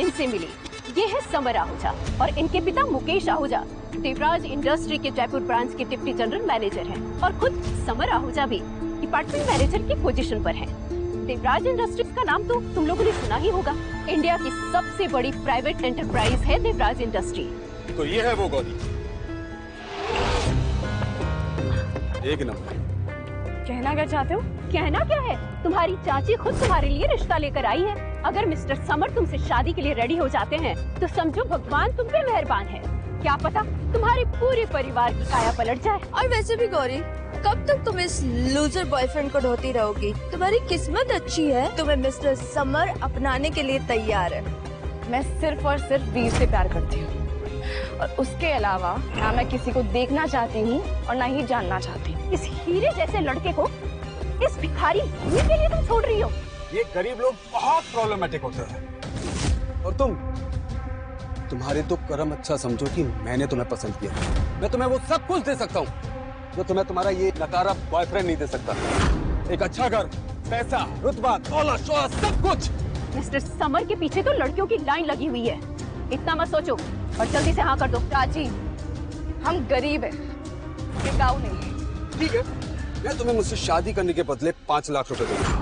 इनसे मिली। ये है समर आहूजा और इनके पिता मुकेश आहूजा देवराज इंडस्ट्री के जयपुर ब्रांच के डिप्टी जनरल मैनेजर हैं और खुद समर आहूजा भी डिपार्टमेंट मैनेजर की पोजीशन पर हैं। देवराज इंडस्ट्रीज का नाम तो तुम लोगों ने सुना ही होगा। इंडिया की सबसे बड़ी प्राइवेट एंटरप्राइज है देवराज इंडस्ट्री। तो ये है वो गौरी, एक नंबर। कहना क्या चाहते हो? कहना क्या है, तुम्हारी चाची खुद तुम्हारे लिए रिश्ता लेकर आई है। अगर मिस्टर समर तुमसे शादी के लिए रेडी हो जाते हैं तो समझो भगवान तुम पे मेहरबान है। क्या पता तुम्हारे पूरे परिवार की काया पलट जाए। और वैसे भी गौरी, कब तक तुम इस लूजर बॉयफ्रेंड को ढोती रहोगी? तुम्हारी किस्मत अच्छी है, तुम्हें मिस्टर समर अपनाने के लिए तैयार है। मैं सिर्फ और सिर्फ वीर से प्यार करती हूँ और उसके अलावा ना मैं किसी को देखना चाहती हूँ और ना ही जानना चाहती हूँ। इस हीरे जैसे लड़के को इस भिखारी भूमि के लिए तुम छोड़ रही हो? ये गरीब लोग बहुत प्रॉब्लमेटिक होते हैं और तुम्हारे तो कर्म अच्छा समझो कि मैंने तुम्हें पसंद किया। मैं तुम्हें वो सब कुछ दे सकता हूँ जो तुम्हें तुम्हारा ये नकारा बॉयफ्रेंड नहीं दे सकता। एक अच्छा घर, पैसा, रुतबा, दौलत, शोहरत, सब कुछ। मिस्टर समर के पीछे तो लड़कियों की लाइन लगी हुई है, इतना मत सोचो और जल्दी से हाँ कर दो। चाची, हम गरीब हैं, टिकाऊ नहीं है। ठीक है, मैं तुम्हें मुझसे शादी करने के बदले 5 लाख रुपए दूंगा।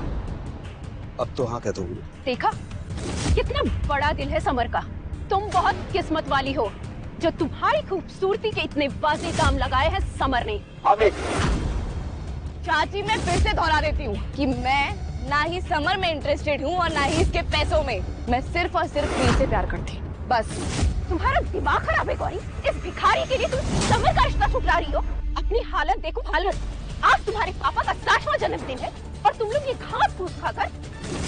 अब तो हाँ कह दूंगी। देखा कितना बड़ा दिल है समर का। तुम बहुत किस्मत वाली हो जो तुम्हारी खूबसूरती के इतने वाज़ेह दाम लगाए हैं समर ने। चाची, मैं फिर से दोहरा देती हूँ कि मैं ना ही समर में इंटरेस्टेड हूँ और ना ही इसके पैसों में। मैं सिर्फ और सिर्फ वीर से प्यार करती हूँ, बस। तुम्हारा दिमाग खराब है गौरी। इस भिखारी के लिए तुम समर का रिश्ता ठुकरा रही हो। अपनी हालत देखो, हालत। आज तुम्हारे पापा का 60वां जन्मदिन है और तुम लोग ये घास फूस खाकर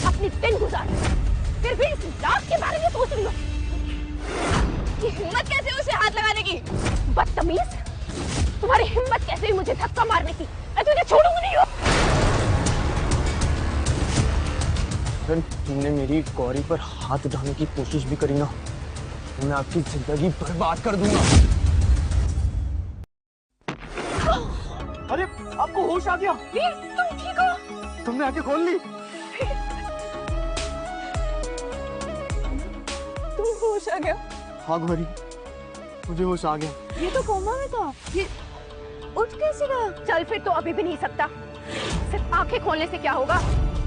अपने दिन गुजार रहे हो। फिर भी इस लाश के बारे में सोच रही हो। ये हिम्मत कैसे उसे हाथ लगाने की? बदतमीज, तुम्हारी हिम्मत कैसे हुई मुझे धक्का मारने की? मैं तुझे छोड़ूंगी नहीं हो। अगर तुमने मेरी गौरी पर हाथ उठाने की कोशिश भी करी ना तो मैं आपकी जिंदगी बर्बाद कर दूंगा। अरे, आपको होश आ गया? वीर, तुम ठीक हो? तुमने आंखें खोल ली? तुम होश आ गया? हाँ गौरी, मुझे होश आ गया। ये तो कोमा में था। ये उठ कैसे गया? चल फिर तो अभी भी नहीं सकता। सिर्फ आंखें खोलने से क्या होगा?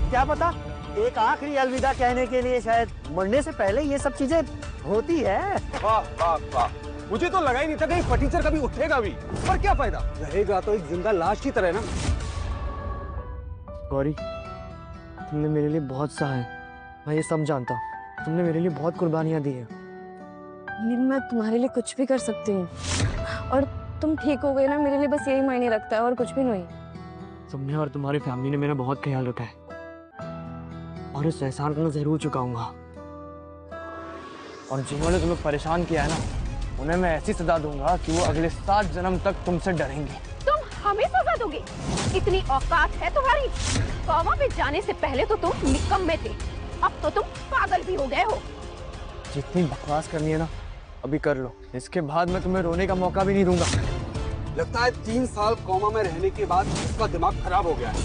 क्या पता, एक आखिरी अलविदा कहने के लिए शायद मरने से पहले ये सब चीजें होती है। वाह वाह वाह, मुझे तो लगा ही नहीं था कि फटीचर कभी उठेगा भी। पर क्या फायदा, रहेगा तो एक जिंदा लाश की तरह ना। गौरी, तुमने मेरे लिए बहुत सहा है, मैं ये सब जानता हूँ। तुमने मेरे लिए बहुत कुर्बानियां दी है। मैं तुम्हारे लिए कुछ भी कर सकती हूँ और तुम ठीक हो गए ना, मेरे लिए बस यही मायने रखता है और कुछ भी नहीं। तुमने और तुम्हारी फैमिली ने मेरा बहुत ख्याल रखा है और इस एहसान को मैं जरूर चुकाऊंगा। और जिन्होंने तुम्हें परेशान किया है ना, उन्हें मैं ऐसी सजा दूंगा कि वो अगले 7 जन्म तक तुमसे डरेंगे। तुम हमें सजा दोगे? इतनी औकात है तुम्हारी? कौवा में जाने से पहले तो तुम निकम्मे थे, अब तो तुम पागल भी हो गए हो। जितनी बकवास करनी है ना अभी कर लो, इसके बाद मैं तुम्हें रोने का मौका भी नहीं दूंगा। लगता है 3 साल कोमा में रहने के बाद उसका दिमाग खराब हो गया है।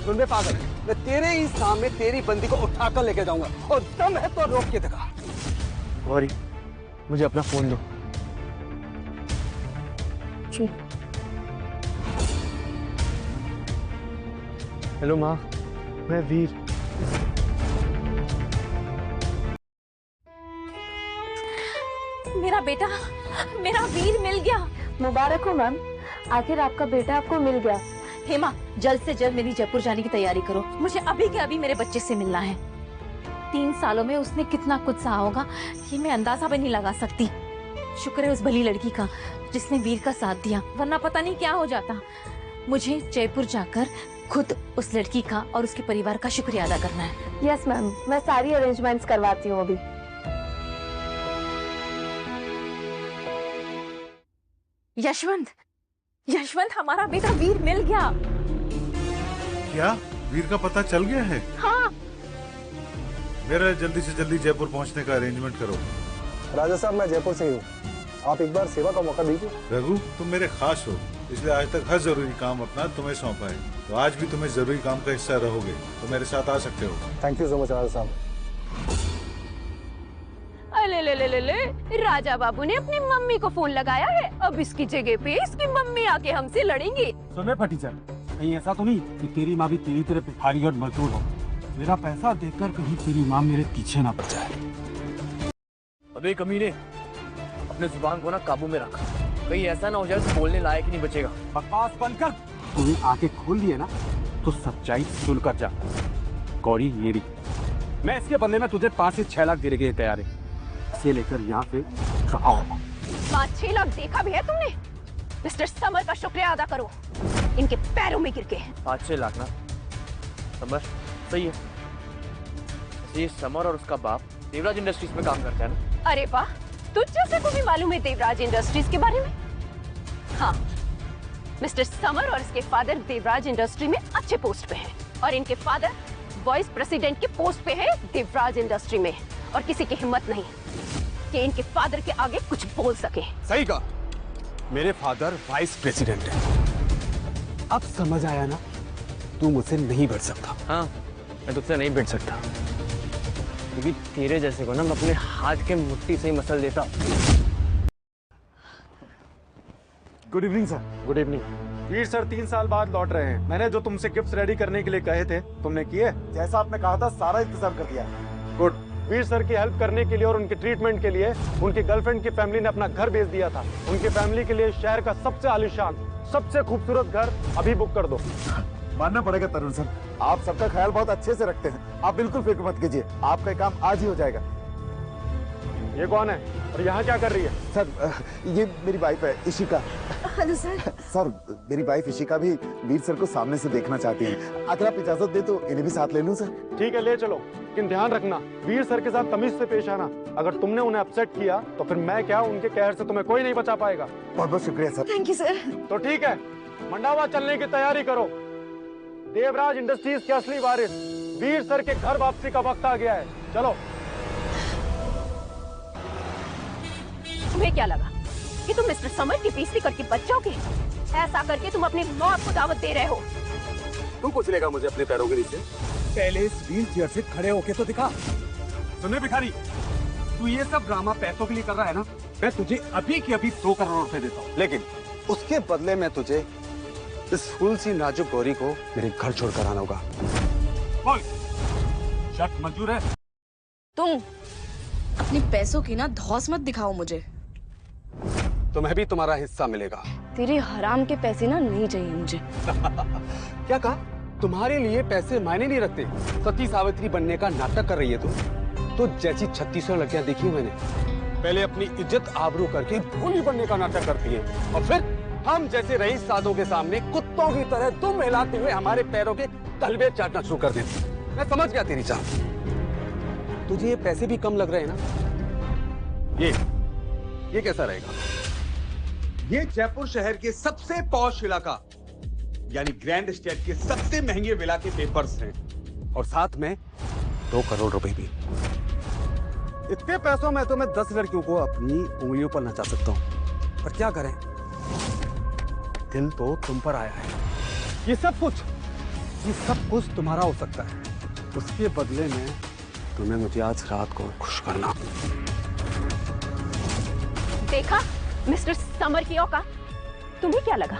सुन बे पागल, मैं तेरे ही सामने तेरी बंदी को उठाकर लेके जाऊंगा और दम है तो रोक के दिखा। गौरी, मुझे अपना फोन दो। हेलो माँ, मैं वीर। मेरा वीर मिल गया। मुबारक हो मैम, आखिर आपका बेटा आपको मिल गया। हेमा, जल्द से जल्द मेरी जयपुर जाने की तैयारी करो। मुझे अभी के अभी मेरे बच्चे से मिलना है। 3 सालों में उसने कितना कुछ सहा होगा ये मैं अंदाजा भी नहीं लगा सकती। शुक्र है उस भली लड़की का जिसने वीर का साथ दिया, वरना पता नहीं क्या हो जाता। मुझे जयपुर जाकर खुद उस लड़की का और उसके परिवार का शुक्रिया अदा करना है। यस मैम, मैं सारी अरेंजमेंट्स करवाती हूँ अभी। यशवंत, हमारा बेटा वीर मिल गया। क्या वीर का पता चल गया है? हाँ। मेरा जल्दी से जल्दी जयपुर पहुंचने का अरेंजमेंट करो। राजा साहब, मैं जयपुर से ही हूँ, आप एक बार सेवा का मौका दीजिए। रघु, तुम मेरे खास हो, इसलिए आज तक हर जरूरी काम अपना तुम्हें सौंपा है, तो आज भी तुम्हें जरूरी काम का हिस्सा रहोगे, तो मेरे साथ आ सकते हो। थैंक यू सो मच राजा साहब। ले ले ले ले ले, राजा बाबू ने अपनी मम्मी को फोन लगाया है। अब इसकी जगह पे इसकी मम्मी आके हमसे लड़ेंगी। सुने फटीचर, कहीं ऐसा तो नहीं कि तेरी माँ भी तेरी तरह भिखारी और मजदूर हो। मेरा पैसा देखकर कहीं तेरी माँ मेरे पीछे ना पड़ जाए। अबे कमीने, अपने जुबान को ना काबू में रख, कहीं ऐसा ना हो जाए तो बोलने लायक ही नहीं बचेगा। बकवास बंद कर। तूने आंखें खोल ली है ना, तो सच्चाई सुन कर जा। गौरी ये रही, मैं इसके बदले में तुझे 5 से 6 लाख देने के लिए तैयार है। इसे लेकर यहाँ से आओ। 5-6 लाख देखा भी है तुमने? मिस्टर समर का शुक्रिया अदा करो, इनके पैरों में गिर के। 5-6 लाख ना समर, सही है। ये समर और उसका बाप देवराज इंडस्ट्रीज में काम करता है ना? अरे वाह, तुझ जैसे को भी मालूम है देवराज इंडस्ट्रीज के बारे में? हाँ, मिस्टर समर और इसके फादर देवराज इंडस्ट्री में अच्छे पोस्ट पे हैं और इनके फादर वाइस प्रेसिडेंट के पोस्ट पे है देवराज इंडस्ट्री में, और किसी की हिम्मत नहीं कि इनके फादर के आगे कुछ बोल सके। सही कहा, मेरे फादर वाइस प्रेसिडेंट है। अब समझ आया ना, तू मुझसे नहीं बढ़ सकता। हाँ, मैं तुझसे नहीं भिड़ सकता, क्योंकि तेरे जैसे को ना मैं अपने हाथ के मुट्ठी से ही मसल देता। Good evening sir. Good evening. Veer sir 3 साल बाद लौट रहे हैं। मैंने जो तुमसे गिफ्ट्स रेडी करने के लिए कहे थे, तुमने किए? जैसा आपने कहा था सारा इंतजाम कर दिया। गुड। वीर सर की हेल्प करने के लिए और उनके ट्रीटमेंट के लिए उनकी गर्लफ्रेंड की फैमिली ने अपना घर बेच दिया था। उनकी फैमिली के लिए शहर का सबसे आलीशान, सबसे खूबसूरत घर अभी बुक कर दो। मानना पड़ेगा तरुण सर, आप सबका ख्याल बहुत अच्छे से रखते हैं। आप बिल्कुल फिक्र मत कीजिए, आपका काम आज ही हो जाएगा। ये कौन है और यहाँ क्या कर रही है? सर, ये मेरी वाइफ है इशिका। Hello sir. सर, मेरी वाइफ इशिका भी वीर सर को सामने से देखना चाहती है। अगर आप इजाजत दे तो इन्हें भी साथ ले लूं सर? ठीक है, ले चलो, लेकिन ध्यान रखना वीर सर के साथ तमीज से पेश आना। अगर तुमने उन्हें अपसेट किया तो फिर मैं क्या, उनके कहर से तुम्हें कोई नहीं बचा पाएगा। बहुत बहुत शुक्रिया सर। Thank you sir. तो ठीक है, मंडावा चलने की तैयारी करो। देवराज इंडस्ट्रीज के असली वारिस वीर सर के घर वापसी का वक्त आ गया है। चलो। तुम्हें क्या लगा कि तुम मिस्टर समर की बेइज्जती करके बच जाओगे? ऐसा करके तुम अपनी मौत को दावत दे रहे हो। तू पूछ लेगा मुझे अपने पैरों के नीचे? पहले इस व्हील चेयर से खड़े होके तो दिखा। सुने भिखारी, तू ये सब ड्रामा पैसों के लिए कर रहा है ना? मैं तुझे अभी के अभी 2 करोड़ रुपए देता हूँ, लेकिन उसके बदले में तुझे इस फूल सी नाजुक गौरी को मेरे घर छोड़कर आना होगा। बोल, शर्त मंजूर है? तुम अपने पैसों की ना धौस मत दिखाओ मुझे। तुम्हें भी तुम्हारा हिस्सा मिलेगा। तेरे हराम के पैसे ना नहीं चाहिए मुझे। क्या कहा? तुम्हारे लिए पैसे मायने नहीं रखते? सती सावित्री बनने का नाटक कर रही है तुम। तो जैसी 3600 लड़कियां देखी हैं मैंने, पहले अपनी इज्जत आबरू करके भोली बनने का नाटक करती हैं, और फिर हम जैसे रईस साधों के सामने कुत्तों की तरह दुम हिलाते हुए हमारे पैरों के तलबे चाटना शुरू कर देते। मैं समझ गया तेरी चाह। तुझे ये पैसे भी कम लग रहे हैं ना? ये कैसा रहेगा? ये जयपुर शहर के सबसे पॉश इलाका यानी ग्रैंड एस्टेट के सबसे महंगे विला के पेपर्स हैं, और साथ में 2 करोड़ रुपए भी। इतने पैसों में तो मैं 10 लड़कियों को अपनी उंगलियों पर नचा सकता हूँ, पर क्या करें, दिल तो तुम पर आया है। ये सब कुछ तुम्हारा हो सकता है। उसके बदले में तुम्हें मुझे आज रात को खुश करना। देखा मिस्टर समर की औकात? तुम्हें क्या लगा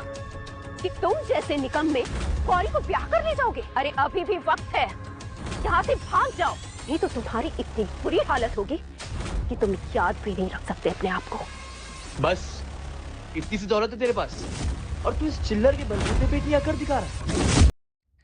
कि तुम जैसे निकम्मे गौरी को ब्याह कर ले जाओगे? अरे अभी भी वक्त है, यहाँ से भाग जाओ, नहीं तो तुम्हारी इतनी बुरी हालत होगी कि तुम याद भी नहीं रख सकते अपने आप को। बस इतनी सी दौलत है तेरे पास और तू इस चिल्लर के बलबूते पे इतनी अकड़ दिखा रहा है।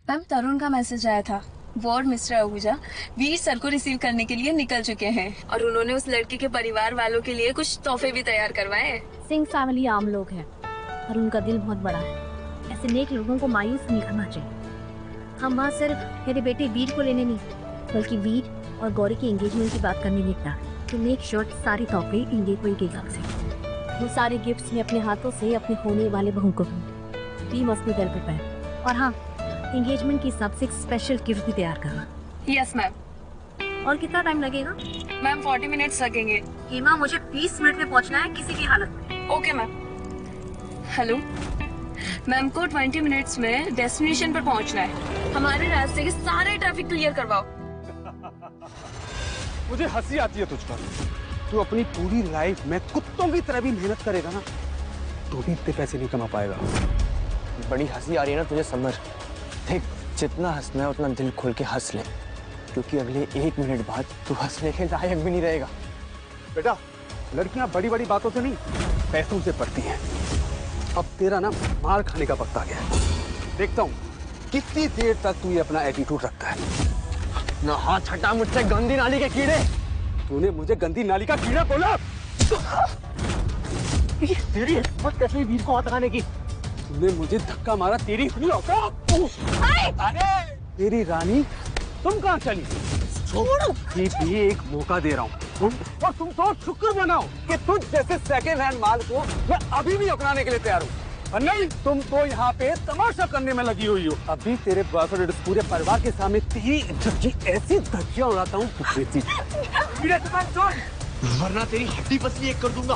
मैम, तरुण का मैसेज आया था। वो और मिस्टर आहूजा वीर सर को रिसीव करने के लिए निकल चुके हैं, और उन्होंने उस लड़की के परिवार वालों के लिए कुछ तोहफे भी तैयार करवाए हैं। सिंह फैमिली आम लोग हैं और उनका दिल बहुत बड़ा है। ऐसे नेक लोगों को मायूस नहीं करना चाहिए। हम वहाँ सिर्फ मेरे बेटे वीर को लेने नहीं, बल्कि वीर और गौरी के एंगेजमेंट की बात करने निकला। तो मेक श्योर सारे तोहफे इंडिया के हिसाब से, वो सारे गिफ्ट्स में अपने हाथों से अपने होने वाले बहू को दूँ। We must be well prepared. और हाँ, एंगेजमेंट की हिसाब से एक स्पेशल गिफ्ट भी तैयार करना। Yes ma'am. और कितना टाइम लगेगा? मैम 40 मिनट्स लगेंगे। हेमा, मुझे 20 मिनट में पहुंचना है किसी भी हालत में। Okay ma'am. हेलो मैम, को 20 मिनट्स में डेस्टिनेशन पर पहुंचना है। हमारे रास्ते के सारे ट्रैफिक क्लियर करवाओ। मुझे हंसी आती है तुझ पर। तू अपनी पूरी लाइफ में कुत्तों की तरह भी मेहनत करेगा ना तो भी इतने पैसे नहीं कमा पाएगा। बड़ी हंसी आ रही है ना तुझे समर? देख, जितना हंसना है उतना दिल खोल के हंस ले, क्योंकि अगले 1 मिनट बाद तू हंसने के लायक भी नहीं रहेगा। बेटा, लड़कियां बड़ी बड़ी बातों से नहीं पैसों से पड़ती हैं। अब तेरा ना मार खाने का वक्त आ गया है। देखता हूँ कितनी देर तक तू ये अपना एटीट्यूड रखता है। ना हाथ हटा मुझसे गंदी नाली के कीड़े। तूने मुझे गंदी नाली का कीड़ा बोला? तेरी हिम्मत कैसे वीर को हाथ लगाने की? तूने मुझे धक्का मारा, तेरी हुई औकात। अरे तेरी रानी, तुम कहाँ चली? छोड़ो, ये एक मौका दे रहा हूँ और तुम तो शुक्र मनाओ कि तुझ जैसे सेकेंड हैंड माल को मैं अभी भी अपनाने के लिए तैयार हूँ। और नहीं, तुम तो यहाँ पे तमाशा करने में लगी हुई हो। अभी तेरे बॉयफ्रेंड पूरे परिवार के सामने तेरी इज्जत की ऐसी धज्जियां उड़ाता हूँ, वरना तेरी हड्डी पसली एक कर दूंगा।